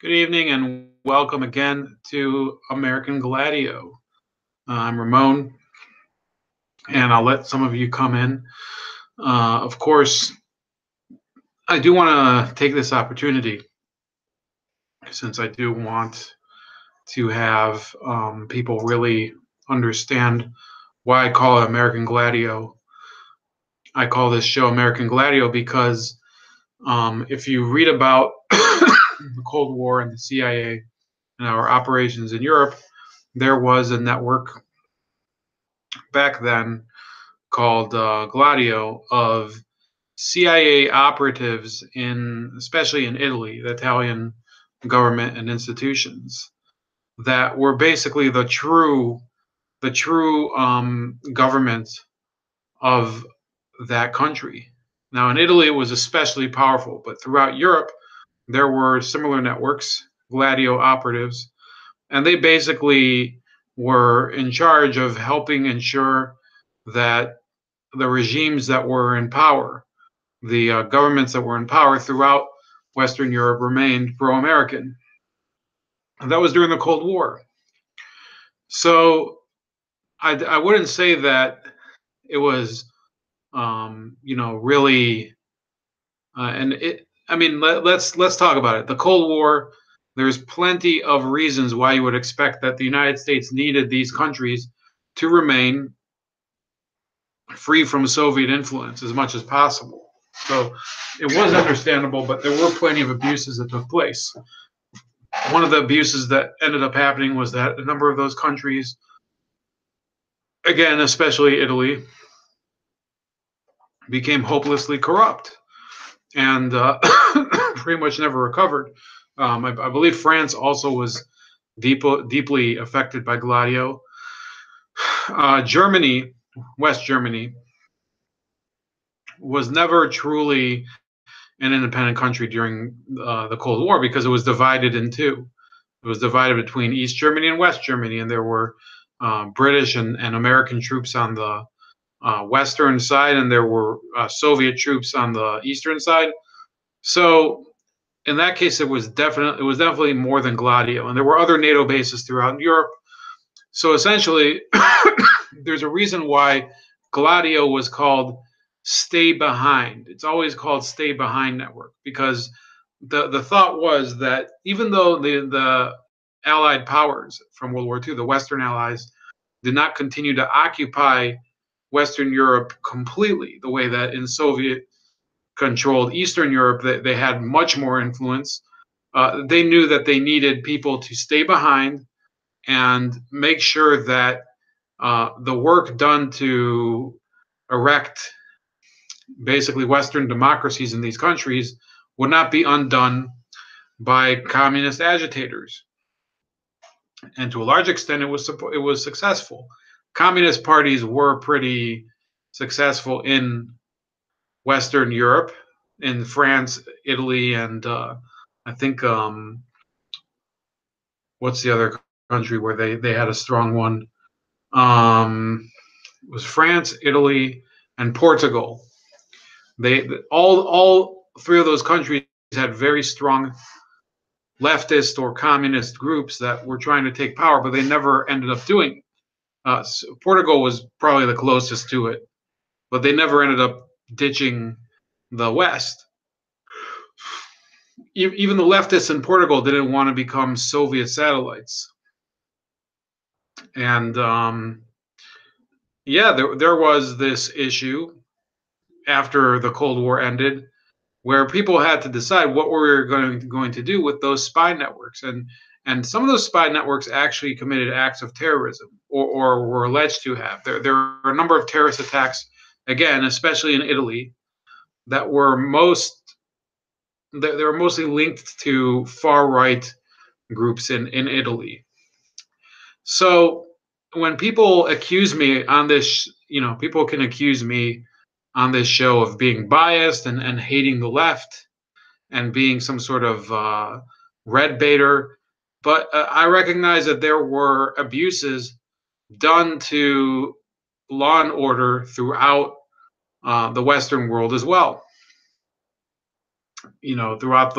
Good evening and welcome again to American Gladio. I'm Ramon, and I'll let some of you come in. Of course, I do want to take this opportunity since I do want to have people really understand why I call it American Gladio. I call this show American Gladio because if you read about the Cold War and the CIA and our operations in Europe, there was a network back then called Gladio of CIA operatives especially in Italy, the Italian government and institutions that were basically the true government of that country. Now, in Italy, it was especially powerful, but throughout Europe, there were similar networks, Gladio operatives, and they basically were in charge of helping ensure that the regimes that were in power, the governments that were in power throughout Western Europe remained pro-American. And that was during the Cold War. So I wouldn't say that it was, really, and it. I mean, let's talk about it. The Cold War. There's plenty of reasons why you would expect that the United States needed these countries to remain free from Soviet influence as much as possible. So it was understandable, but there were plenty of abuses that took place. One of the abuses that ended up happening was that a number of those countries, again, especially Italy, became hopelessly corrupt and pretty much never recovered. I believe France also was deeply affected by Gladio. Germany, West Germany, was never truly an independent country during the Cold War because it was divided in two. It was divided between East Germany and West Germany, and there were British and American troops on the western side, and there were Soviet troops on the eastern side. So in that case, it was definitely more than Gladio, and there were other NATO bases throughout Europe. So essentially, there's a reason why Gladio was called Stay Behind. It's always called Stay Behind Network because the thought was that even though the Allied powers from World War II, the Western Allies, did not continue to occupy Western Europe completely the way that in Soviet controlled Eastern Europe they had much more influence. They knew that they needed people to stay behind and make sure that the work done to erect basically Western democracies in these countries would not be undone by communist agitators. And to a large extent, it was successful. Communist parties were pretty successful in Western Europe, in France, Italy, and I think what's the other country where they had a strong one? It was France, Italy, and Portugal. They all three of those countries had very strong leftist or communist groups that were trying to take power, but they never ended up doing. Portugal was probably the closest to it, but they never ended up ditching the West. Even the leftists in Portugal didn't want to become Soviet satellites, and yeah, there was this issue after the Cold War ended where people had to decide what we were going to do with those spy networks. And some of those spy networks actually committed acts of terrorism or were alleged to have. There were a number of terrorist attacks, again, especially in Italy, that were they were mostly linked to far right groups in Italy. So when people accuse me on this, people can accuse me on this show of being biased and hating the left and being some sort of red baiter. But I recognize that there were abuses done to law and order throughout the Western world as well. Throughout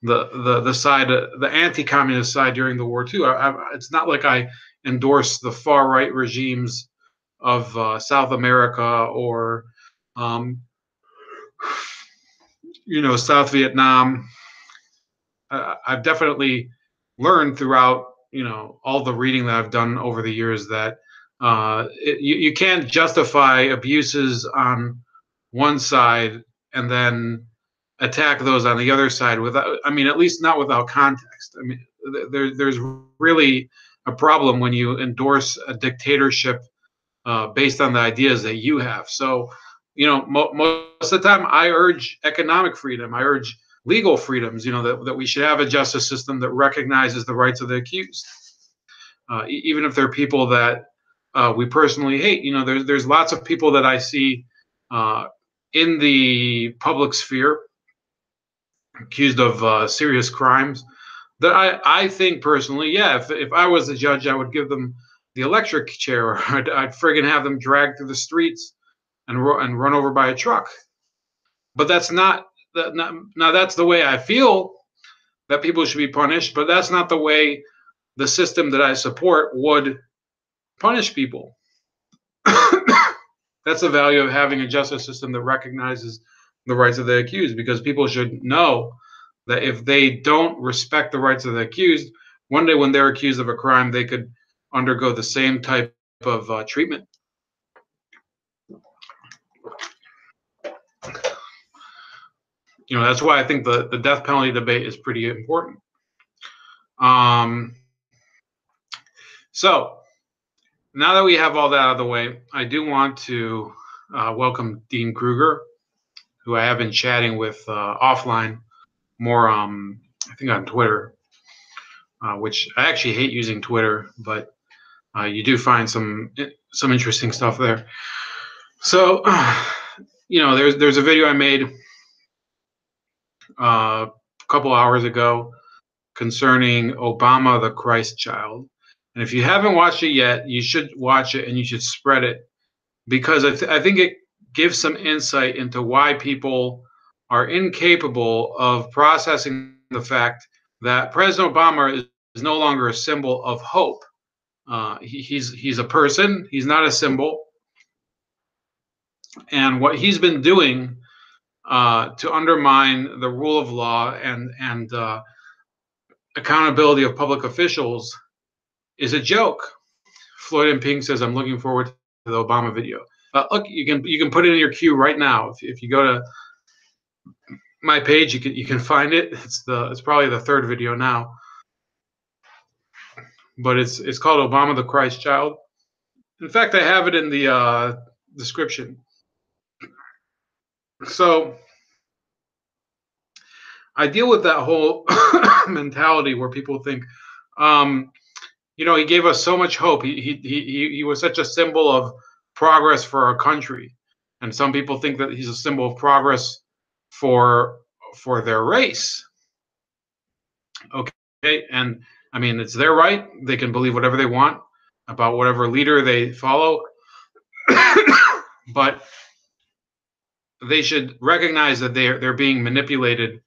the side, the anti-communist side during the war too. It's not like I endorse the far right regimes of South America or um, South Vietnam. I've definitely learned throughout all the reading that I've done over the years that you can't justify abuses on one side and then attack those on the other side without, I mean, at least not without context. I mean, there's really a problem when you endorse a dictatorship based on the ideas that you have. So, most of the time, I urge economic freedom. I urge legal freedoms. That we should have a justice system that recognizes the rights of the accused, even if they're people that we personally hate. There's lots of people that I see uh, in the public sphere accused of serious crimes that I think personally, yeah, if I was the judge, I would give them the electric chair, or I'd friggin' have them dragged through the streets and run over by a truck. But that's not, now that's the way I feel that people should be punished, but that's not the way the system that I support would punish people. That's the value of having a justice system that recognizes the rights of the accused, because people should know that if they don't respect the rights of the accused, one day when they're accused of a crime, they could undergo the same type of treatment. That's why I think the death penalty debate is pretty important. So now that we have all that out of the way, I do want to welcome Dean Kruger, who I have been chatting with offline more, I think on Twitter, which I actually hate using Twitter, but you do find some interesting stuff there. So, there's a video I made a couple hours ago concerning Obama, the Christ child. And if you haven't watched it yet, you should watch it and you should spread it, because I think it gives some insight into why people are incapable of processing the fact that President Obama is no longer a symbol of hope. He's a person. He's not a symbol. And what he's been doing to undermine the rule of law and accountability of public officials is a joke. Floyd and Pink says, "I'm looking forward to the Obama video." Look, you can put it in your queue right now. If you go to my page, you can find it. It's probably the third video now, but it's called Obama, the Christ Child. In fact, I have it in the description. So I deal with that whole mentality where people think, he gave us so much hope. He was such a symbol of progress for our country, and some people think that he's a symbol of progress for their race. Okay, and I mean, it's their right. They can believe whatever they want about whatever leader they follow, but they should recognize that they're being manipulated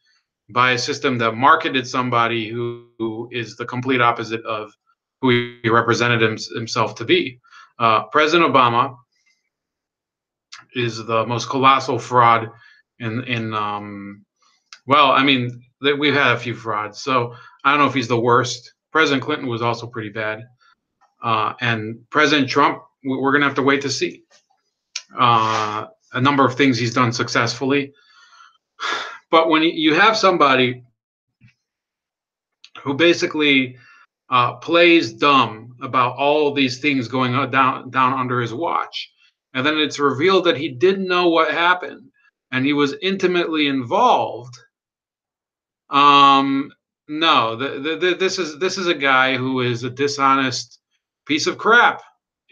by a system that marketed somebody who is the complete opposite of who he represented himself to be. President Obama is the most colossal fraud in well, I mean, we've had a few frauds, so I don't know if he's the worst. President Clinton was also pretty bad, and President Trump, we're going to have to wait to see. A number of things he's done successfully, but when you have somebody who basically plays dumb about all these things going down under his watch, and then it's revealed that he didn't know what happened and he was intimately involved. No, this is a guy who is a dishonest piece of crap,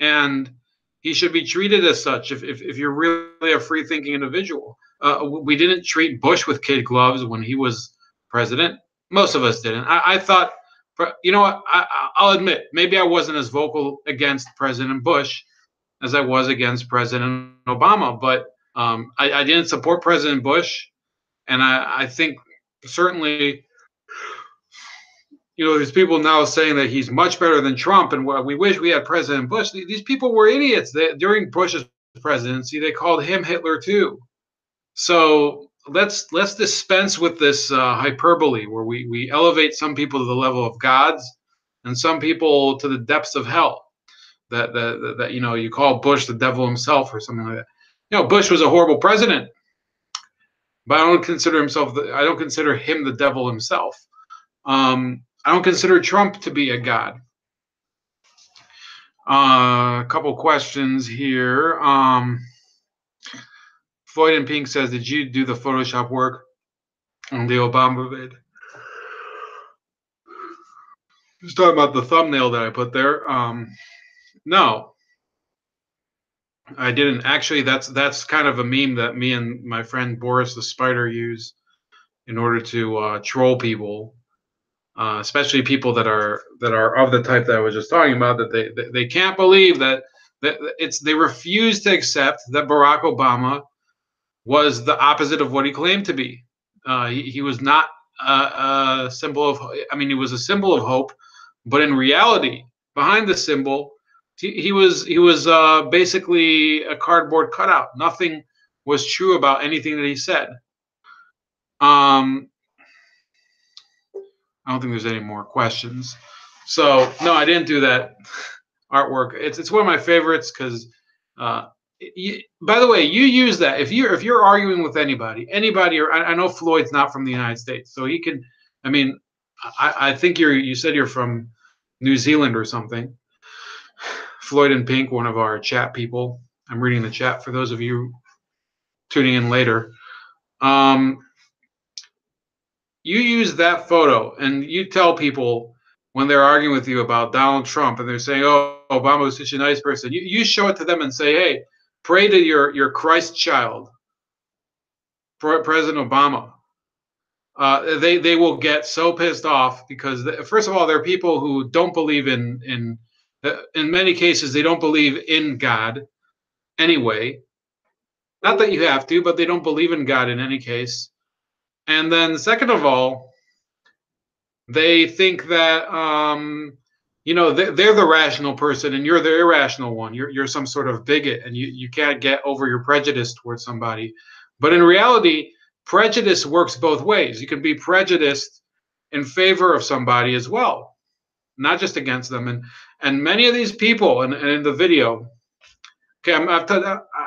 and he should be treated as such. If you're really a free thinking individual, we didn't treat Bush with kid gloves when he was president. Most of us didn't. I thought, you know what? I'll admit, maybe I wasn't as vocal against President Bush as I was against President Obama, but I didn't support President Bush, and I think certainly there's people now saying that he's much better than Trump, and we wish we had President Bush. These people were idiots. During Bush's presidency, they called him Hitler too. So let's dispense with this hyperbole where we elevate some people to the level of gods and some people to the depths of hell. That you call Bush the devil himself or something like that. Bush was a horrible president, but I don't consider him the devil himself. I don't consider Trump to be a god. A couple questions here. Floyd and Pink says, did you do the Photoshop work on the Obama vid? Just talking about the thumbnail that I put there. No, I didn't. Actually, that's kind of a meme that me and my friend Boris the Spider use in order to troll people, especially people that are of the type that I was just talking about, that they can't believe that they refuse to accept that Barack Obama was the opposite of what he claimed to be. He was not a symbol of. I mean, he was a symbol of hope, but in reality, behind the symbol, he was basically a cardboard cutout. Nothing was true about anything that he said. I don't think there's any more questions. So no, I didn't do that artwork. It's one of my favorites because. By the way, you use that if you're arguing with anybody, or I know Floyd's not from the United States, so he can. I mean, I think you said you're from New Zealand or something. Floyd and Pink, one of our chat people. I'm reading the chat for those of you tuning in later. You use that photo and you tell people when they're arguing with you about Donald Trump and they're saying, "Oh, Obama was such a nice person." You show it to them and say, "Hey, pray to your Christ child, President Obama." They will get so pissed off because first of all, there are people who don't believe in many cases they don't believe in God anyway. Not that you have to, but they don't believe in God in any case. And then second of all, they think that they're the rational person and you're the irrational one. You're some sort of bigot and you can't get over your prejudice towards somebody. But in reality, prejudice works both ways. You can be prejudiced in favor of somebody as well, not just against them. And many of these people, and in the video, okay,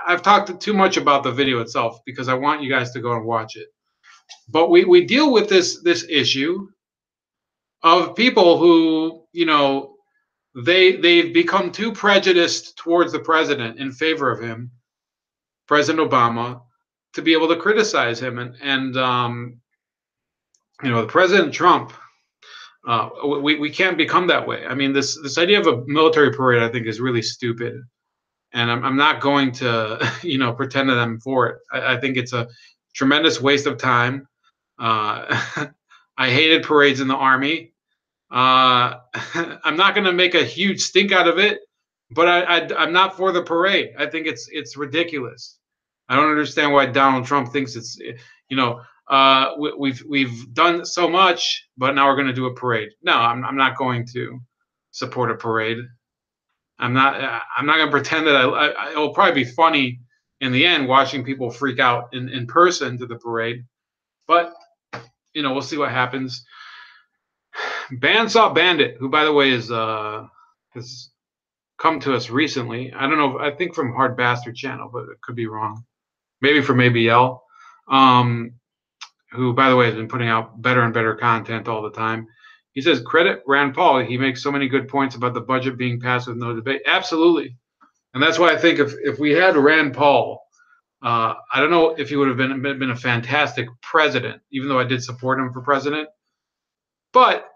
I've talked too much about the video itself because I want you guys to go and watch it. But we deal with this issue of people who they've become too prejudiced towards the president in favor of him, President Obama, to be able to criticize him. And the President Trump, we can't become that way. I mean, this idea of a military parade, I think, is really stupid. And I'm not going to, pretend that I'm for it. I think it's a tremendous waste of time. I hated parades in the Army. I'm not going to make a huge stink out of it, but I'm not for the parade. I think it's ridiculous. I don't understand why Donald Trump thinks it's we've done so much, but now we're going to do a parade. No, I'm not going to support a parade. I'm not going to pretend that it'll probably be funny in the end watching people freak out in person to the parade, but we'll see what happens. Bandsaw Bandit, who by the way has come to us recently. I don't know. I think from Hard Bastard channel, but it could be wrong. Maybe from ABL. Who by the way has been putting out better and better content all the time. He says, credit Rand Paul. He makes so many good points about the budget being passed with no debate. Absolutely. And that's why I think if we had Rand Paul, I don't know if he would have been a fantastic president, even though I did support him for president. But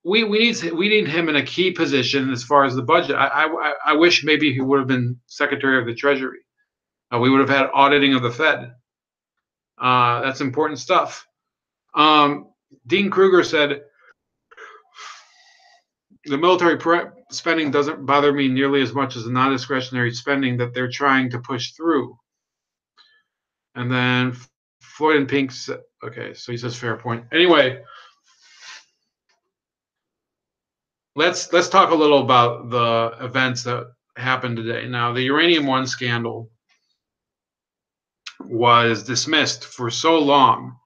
we need him in a key position as far as the budget. I wish maybe he would have been Secretary of the Treasury. We would have had auditing of the Fed. That's important stuff. Dean Kruger said, the military spending doesn't bother me nearly as much as the non-discretionary spending that they're trying to push through. And then Floyd and Pink said, okay, so he says fair point. Anyway, let's talk a little about the events that happened today. Now, the Uranium One scandal was dismissed for so long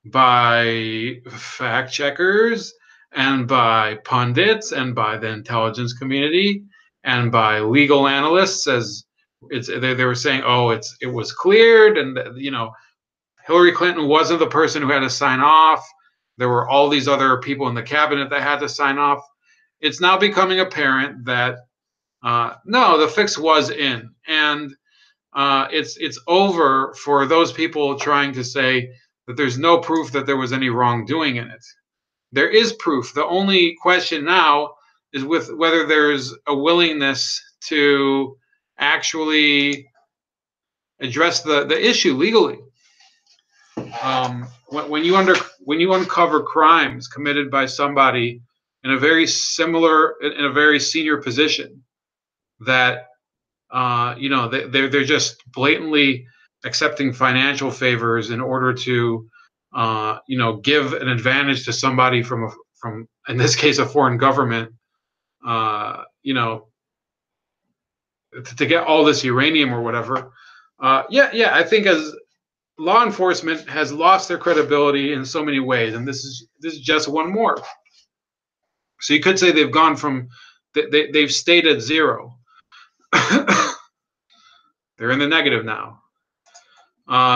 by fact checkers and by pundits and by the intelligence community and by legal analysts as they were saying, oh, it was cleared, and Hillary Clinton wasn't the person who had to sign off. There were all these other people in the cabinet that had to sign off. It's now becoming apparent that no, the fix was in, and it's over for those people trying to say that there's no proof that there was any wrongdoing in it. There is proof. The only question now is with whether there's a willingness to actually address the issue legally. When you uncover crimes committed by somebody in a very senior position that they're just blatantly accepting financial favors in order to give an advantage to somebody from in this case a foreign government, to get all this uranium or whatever. I think as law enforcement has lost their credibility in so many ways, and this is just one more. So you could say they've gone from they've stayed at zero. They're in the negative now.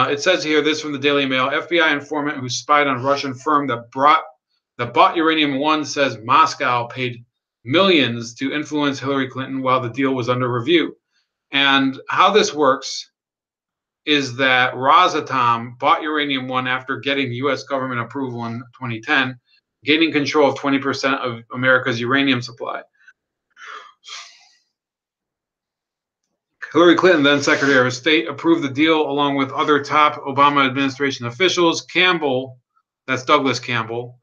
It says here, this from the Daily Mail: FBI informant who spied on Russian firm that bought Uranium One says Moscow paid millions to influence Hillary Clinton while the deal was under review. And how this works is that Rosatom bought Uranium One after getting U.S. government approval in 2010, gaining control of 20% of America's uranium supply. Hillary Clinton, then Secretary of State, approved the deal along with other top Obama administration officials. Campbell, that's Douglas Campbell,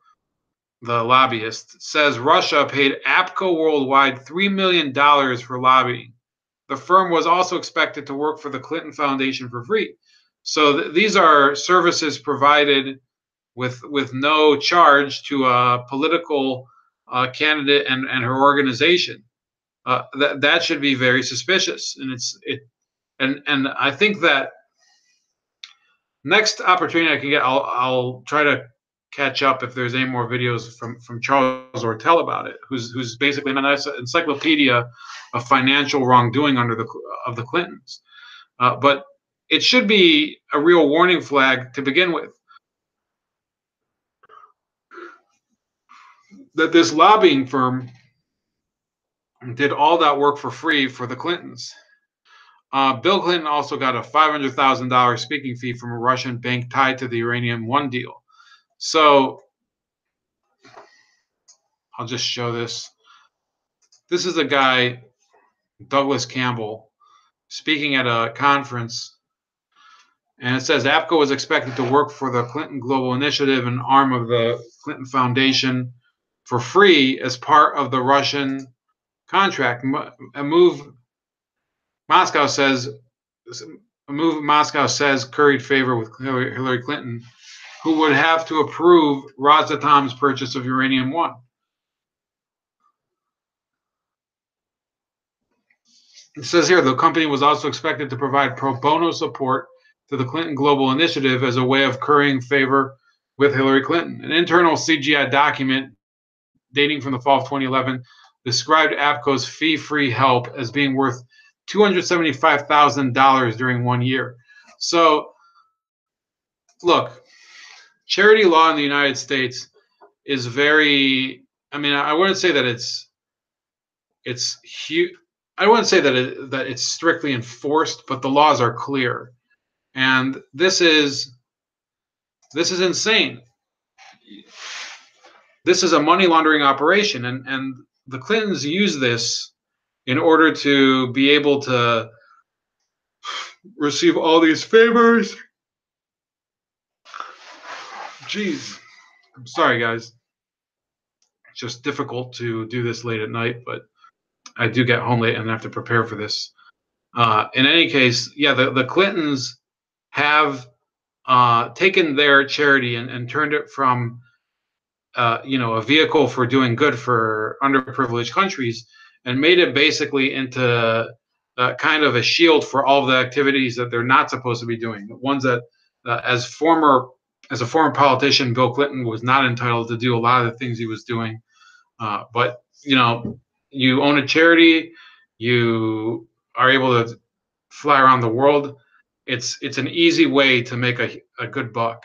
the lobbyist, says Russia paid APCO Worldwide $3 million for lobbying. The firm was also expected to work for the Clinton Foundation for free. So these are services provided with no charge to a political candidate and her organization. That should be very suspicious, and I think that next opportunity I can get, I'll try to catch up if there's any more videos from Charles Ortel about it, who's basically an encyclopedia of financial wrongdoing of the Clintons. But it should be a real warning flag to begin with, that this lobbying firm did all that work for free for the Clintons. Bill Clinton also got a $500,000 speaking fee from a Russian bank tied to the Uranium One deal. So I'll just show this. This is a guy, Douglas Campbell, speaking at a conference, and it says APCO was expected to work for the Clinton Global Initiative, an arm of the Clinton Foundation, for free as part of the Russian contract. A move Moscow says curried favor with Hillary Clinton, who would have to approve Rosatom's purchase of Uranium One. It says here the company was also expected to provide pro bono support to the Clinton Global Initiative as a way of currying favor with Hillary Clinton. An internal CGI document dating from the fall of 2011 described APCO's fee-free help as being worth $275,000 during 1 year. So, look, charity law in the United States is very, I wouldn't say that it's huge. I wouldn't say that it's strictly enforced, but the laws are clear, and this is insane. This is a money laundering operation, and the Clintons use this in order to be able to receive all these favors. Jeez, I'm sorry, guys. It's just difficult to do this late at night, but I do get home late and have to prepare for this. In any case, yeah, the Clintons have taken their charity and turned it from a vehicle for doing good for underprivileged countries, and made it basically into kind of a shield for all of the activities that they're not supposed to be doing. The ones that, as a former politician, Bill Clinton was not entitled to do a lot of the things he was doing. But you own a charity, you are able to fly around the world. It's an easy way to make a good buck.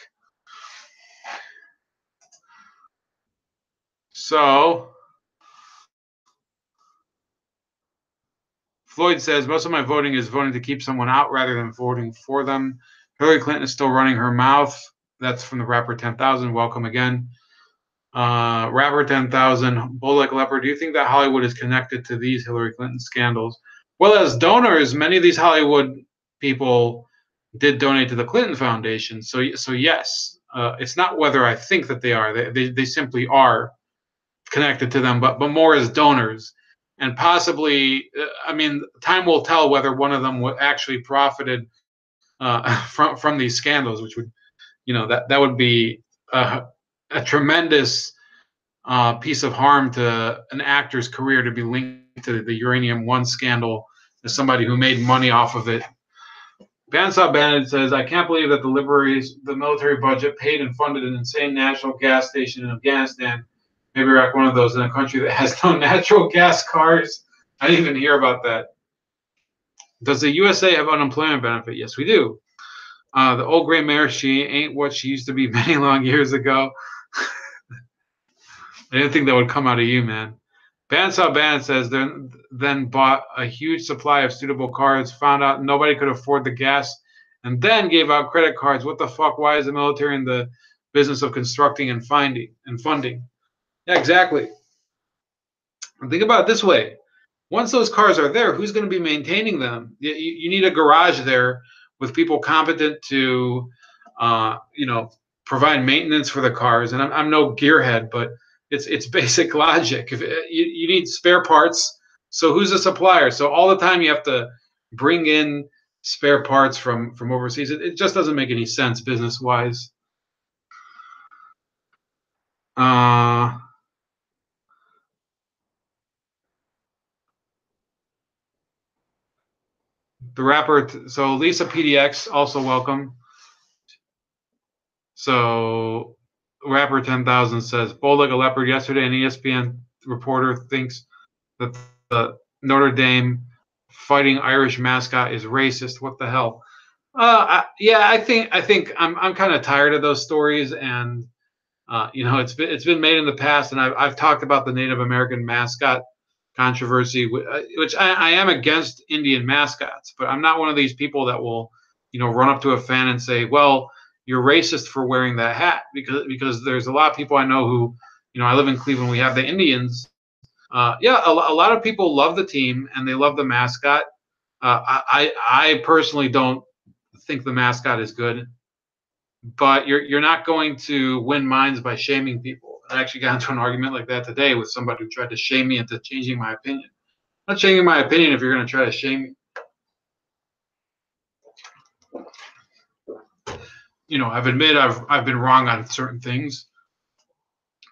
So Floyd says, most of my voting is voting to keep someone out rather than voting for them. Hillary Clinton is still running her mouth. That's from the rapper 10,000. Welcome again. Rapper 10,000, Bull Like Leopard, do you think that Hollywood is connected to these Hillary Clinton scandals? Well, as donors, many of these Hollywood people did donate to the Clinton Foundation. So yes, it's not whether I think that they are. They simply are connected to them, but more as donors. And possibly, I mean, time will tell whether one of them actually profited from these scandals, which would, that would be a tremendous piece of harm to an actor's career to be linked to the Uranium One scandal as somebody who made money off of it. Bandsaw Bandit says, I can't believe that the military budget paid and funded an insane national gas station in Afghanistan. Maybe Iraq, one of those, in a country that has no natural gas cars. I didn't even hear about that. Does the USA have unemployment benefit? Yes, we do. The old gray mare, she ain't what she used to be many long years ago. I didn't think that would come out of you, man. Bandsaw Bandit says, then bought a huge supply of suitable cards, found out nobody could afford the gas, and then gave out credit cards. What the fuck? Why is the military in the business of constructing and funding? Yeah, exactly. And think about it this way. Once those cars are there, who's going to be maintaining them? You need a garage there with people competent to, provide maintenance for the cars. And I'm no gearhead, but it's basic logic. If you need spare parts, so who's the supplier? So all the time you have to bring in spare parts from overseas. It just doesn't make any sense business wise. The rapper, so Lisa PDX, also welcome. So rapper 10,000 says, bold like a leopard. Yesterday, an ESPN reporter thinks that the Notre Dame Fighting Irish mascot is racist. What the hell? I think I'm kind of tired of those stories, and it's been made in the past, and I've talked about the Native American mascot controversy, which I am against Indian mascots, but I'm not one of these people that will, run up to a fan and say, well, you're racist for wearing that hat, because there's a lot of people I know who, I live in Cleveland, we have the Indians. A lot of people love the team and they love the mascot. I personally don't think the mascot is good, but you're not going to win minds by shaming people. I actually got into an argument like that today with somebody who tried to shame me into changing my opinion. I'm not changing my opinion if you're going to try to shame me. I've admitted I've been wrong on certain things,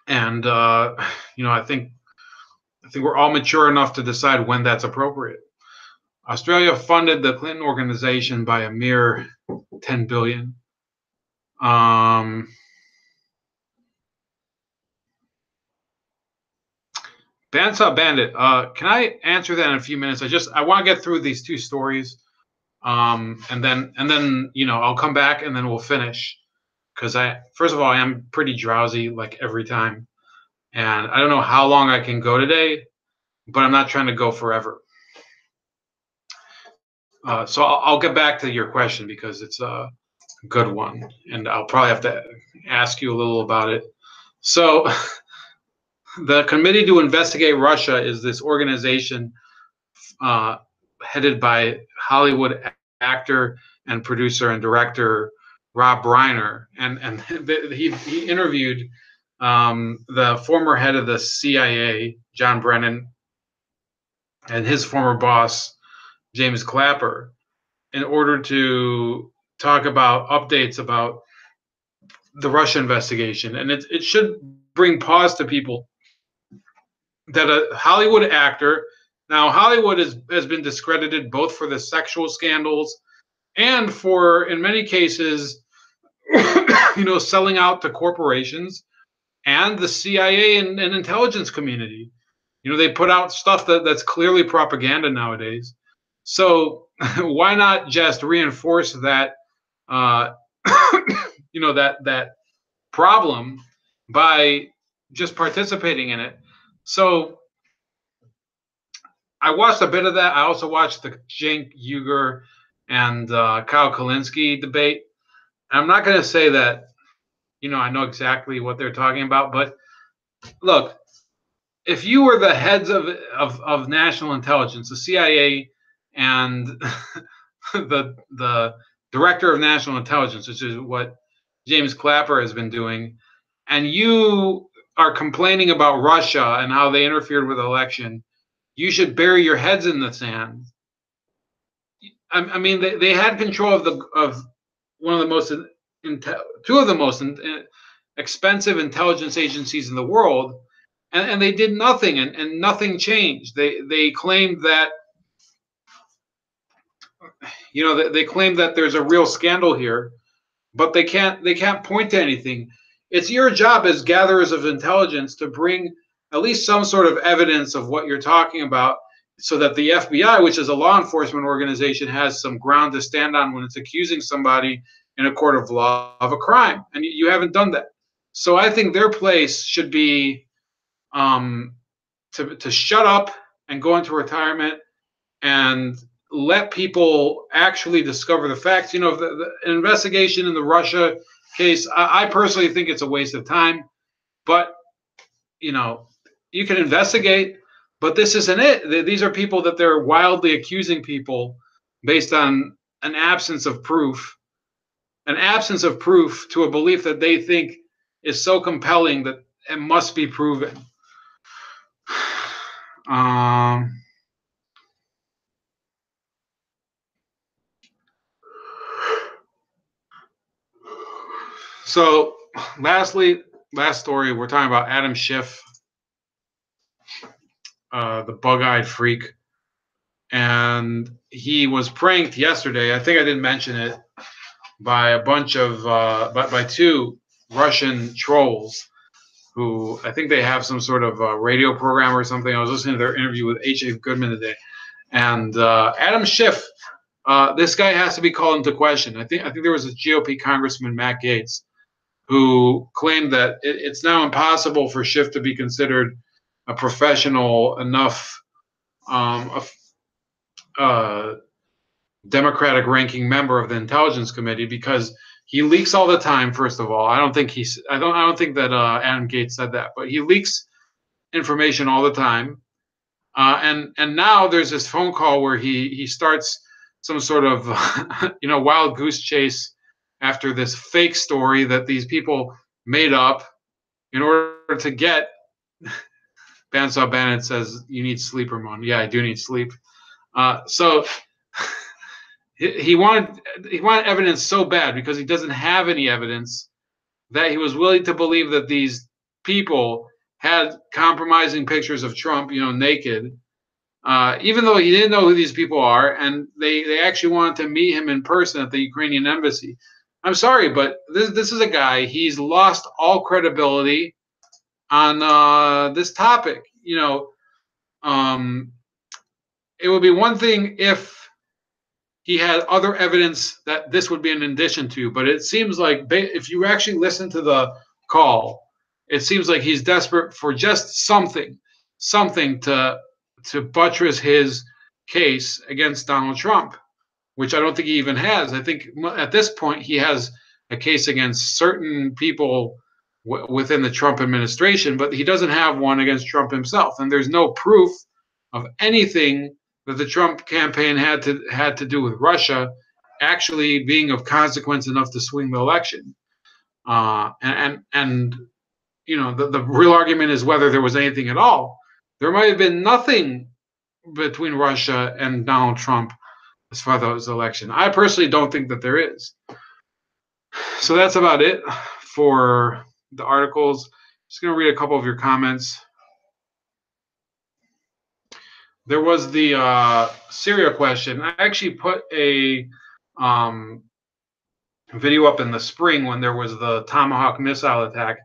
and I think we're all mature enough to decide when that's appropriate. Australia funded the Clinton organization by a mere $10 billion. Bandsaw Bandit, can I answer that in a few minutes? I want to get through these two stories, and then I'll come back and then we'll finish, because first of all, I am pretty drowsy like every time, and I don't know how long I can go today, but I'm not trying to go forever. So I'll get back to your question because it's a good one, and I'll probably have to ask you a little about it. So the Committee to Investigate Russia is this organization headed by Hollywood actor and producer and director Rob Reiner, and he interviewed the former head of the CIA, John Brennan, and his former boss, James Clapper, in order to talk about updates about the Russia investigation. And it should bring pause to people that a Hollywood actor, now Hollywood has been discredited both for the sexual scandals and for, in many cases, selling out to corporations and the CIA and intelligence community. They put out stuff that's clearly propaganda nowadays. So why not just reinforce that, that problem by just participating in it? So I watched a bit of that. I also watched the Cenk Uygur and Kyle Kalinske debate. I'm not going to say that, I know exactly what they're talking about, but look, if you were the heads of national intelligence, the CIA and the director of national intelligence, which is what James Clapper has been doing, and you are complaining about Russia and how they interfered with the election, you should bury your heads in the sand. I mean, they had control of one of the most two of the most expensive intelligence agencies in the world, and they did nothing, and nothing changed. They claimed that they claimed that there's a real scandal here, but they can't point to anything. It's your job as gatherers of intelligence to bring at least some sort of evidence of what you're talking about, so that the FBI, which is a law enforcement organization, has some ground to stand on when it's accusing somebody in a court of law of a crime. And you haven't done that. So I think their place should be to shut up and go into retirement and let people actually discover the facts. The investigation in the Russia case, I personally think it's a waste of time. But, you can investigate, but this isn't it. These are people that they're wildly accusing people based on an absence of proof to a belief that they think is so compelling that it must be proven. So last story, we're talking about Adam Schiff, the bug-eyed freak. And he was pranked yesterday. I think I didn't mention it, by a bunch of by two Russian trolls who, I think they have some sort of radio program or something. I was listening to their interview with H.A. Goodman today, and Adam Schiff. This guy has to be called into question. I think there was a GOP Congressman, Matt Gaetz, who claimed that it's now impossible for Schiff to be considered a professional enough Democratic ranking member of the Intelligence Committee, because he leaks all the time. First of all, I don't think that Adam Gaetz said that, but he leaks information all the time. And now there's this phone call where he starts some sort of wild goose chase after this fake story that these people made up in order to get. Bansaw Bennett says, "You need sleep, Ramon." Yeah, I do need sleep. So he wanted evidence so bad, because he doesn't have any evidence, that he was willing to believe that these people had compromising pictures of Trump, naked, even though he didn't know who these people are, and they actually wanted to meet him in person at the Ukrainian embassy. I'm sorry, but this is a guy, he's lost all credibility on this topic. It would be one thing if he had other evidence that this would be an addition to, but it seems like, if you actually listen to the call, it seems like he's desperate for just something to buttress his case against Donald Trump, which I don't think he even has. I think at this point he has a case against certain people within the Trump administration, but he doesn't have one against Trump himself. And there's no proof of anything that the Trump campaign had to do with Russia actually being of consequence enough to swing the election. The real argument is whether there was anything at all. There might have been nothing between Russia and Donald Trump as far as the election. I personally don't think that there is. So that's about it for the articles. Just going to read a couple of your comments. There was the Syria question. I actually put a video up in the spring when there was the Tomahawk missile attack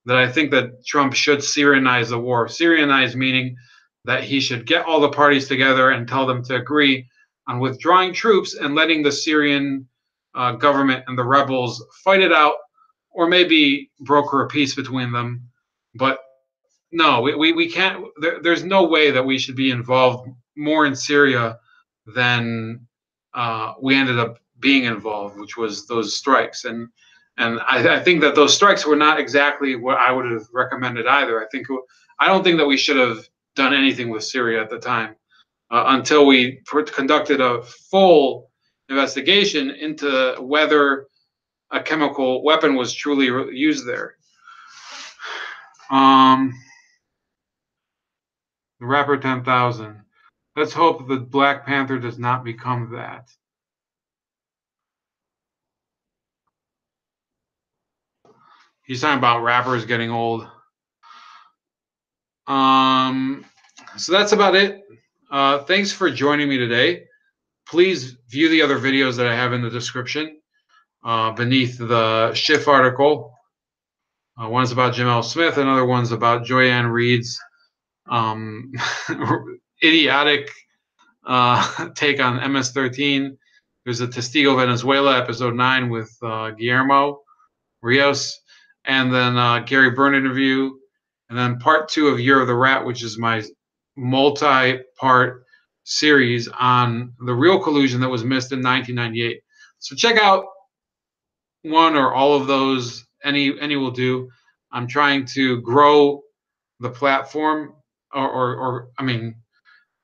that I think that Trump should Syrianize the war. Syrianize meaning that he should get all the parties together and tell them to agree on withdrawing troops and letting the Syrian government and the rebels fight it out, or maybe broker a peace between them. But no, we can't. There's no way that we should be involved more in Syria than we ended up being involved, which was those strikes. And I think that those strikes were not exactly what I would have recommended either. I don't think that we should have done anything with Syria at the time until we conducted a full investigation into whether a chemical weapon was truly used there. The rapper 10,000. Let's hope the Black Panther does not become that. He's talking about rappers getting old. So that's about it. Thanks for joining me today. Please view the other videos that I have in the description beneath the Schiff article. One's about Jamel Smith, another one's about Joyanne Reed's idiotic take on MS-13. There's a Testigo Venezuela episode 9 with Guillermo Rios, and then Gary Byrne interview, and then part 2 of Year of the Rat, which is my multi-part series on the real collusion that was missed in 1998. So check out one or all of those. Any will do. I'm trying to grow the platform, or I mean,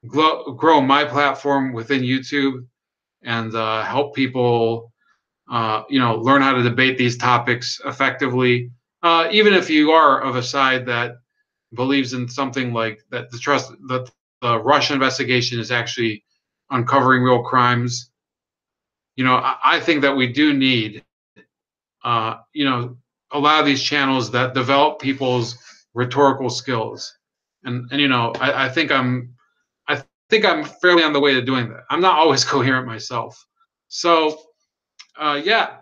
grow my platform within YouTube and help people, learn how to debate these topics effectively. Even if you are of a side that believes in something like that, the Russia investigation is actually uncovering real crimes. I think that we do need, a lot of these channels that develop people's rhetorical skills, and I think I'm fairly on the way to doing that. I'm not always coherent myself, so yeah.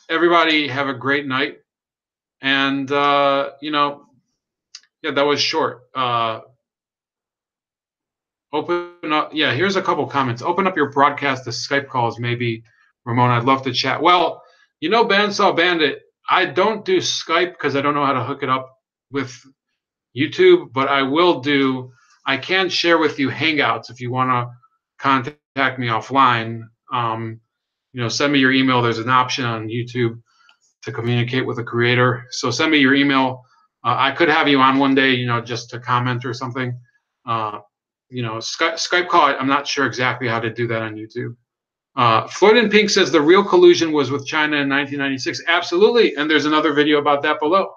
Everybody have a great night, and yeah, that was short. Open up. Yeah, here's a couple comments. Open up your broadcast to Skype calls, maybe, Ramon. I'd love to chat. Well, Bandsaw Bandit, I don't do Skype because I don't know how to hook it up with YouTube, but I can share with you Hangouts if you want to contact me offline. Send me your email. There's an option on YouTube to communicate with a creator. So send me your email. I could have you on one day, just to comment or something. Skype call, I'm not sure exactly how to do that on YouTube. Floyd in Pink says the real collusion was with China in 1996. Absolutely. And there's another video about that below.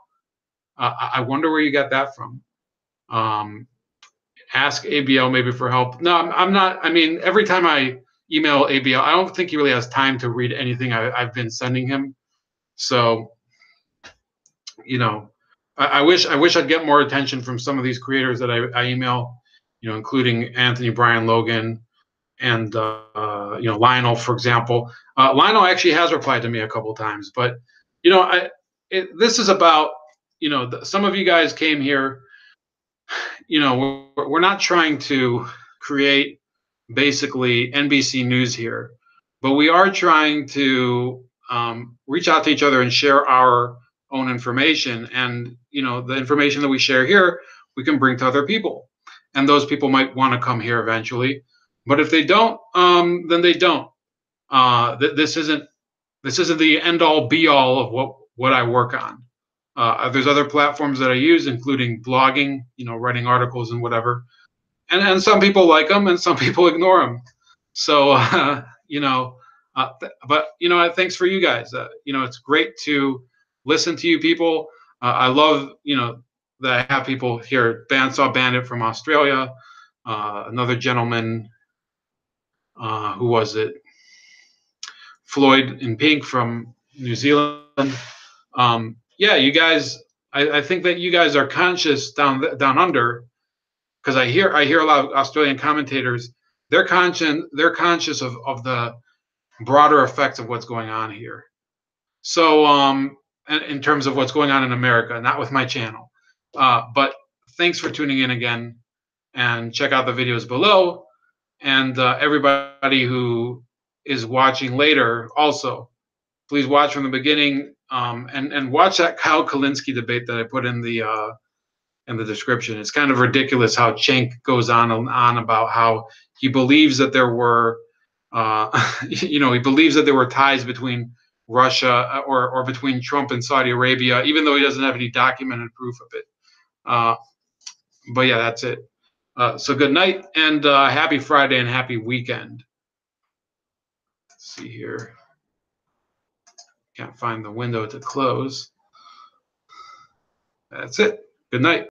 I wonder where you got that from. Ask ABL maybe for help. No, I'm not. I mean, every time I email ABL, I don't think he really has time to read anything I've been sending him. So, I wish I'd get more attention from some of these creators that I email, including Anthony Brian Logan and Lionel, for example. Lionel actually has replied to me a couple times, but this is about some of you guys came here. We're not trying to create basically NBC News here, but we are trying to reach out to each other and share our own information. And the information that we share here, we can bring to other people, and those people might want to come here eventually. But if they don't, then they don't. This isn't the end all be all of what I work on. There's other platforms that I use, including blogging, writing articles and whatever. And some people like them, and some people ignore them. So, but thanks for you guys. It's great to listen to you people. I love, that I have people here. Bandsaw Bandit from Australia, another gentleman, who was it? Floyd in Pink from New Zealand. Yeah, you guys, I think that you guys are conscious down under, because I hear a lot of Australian commentators. They're conscious of the broader effects of what's going on here. So, in terms of what's going on in America, not with my channel. But thanks for tuning in again, and check out the videos below. And everybody who is watching later, also, please watch from the beginning, and watch that Kyle Kalinske debate that I put in the description. It's kind of ridiculous how Cenk goes on and on about how he believes that there were, he believes that there were ties between Russia, or between Trump and Saudi Arabia, even though he doesn't have any documented proof of it. Uh, but yeah, that's it. So good night, and happy Friday and happy weekend. Let's see here. Can't find the window to close. That's it. Good night.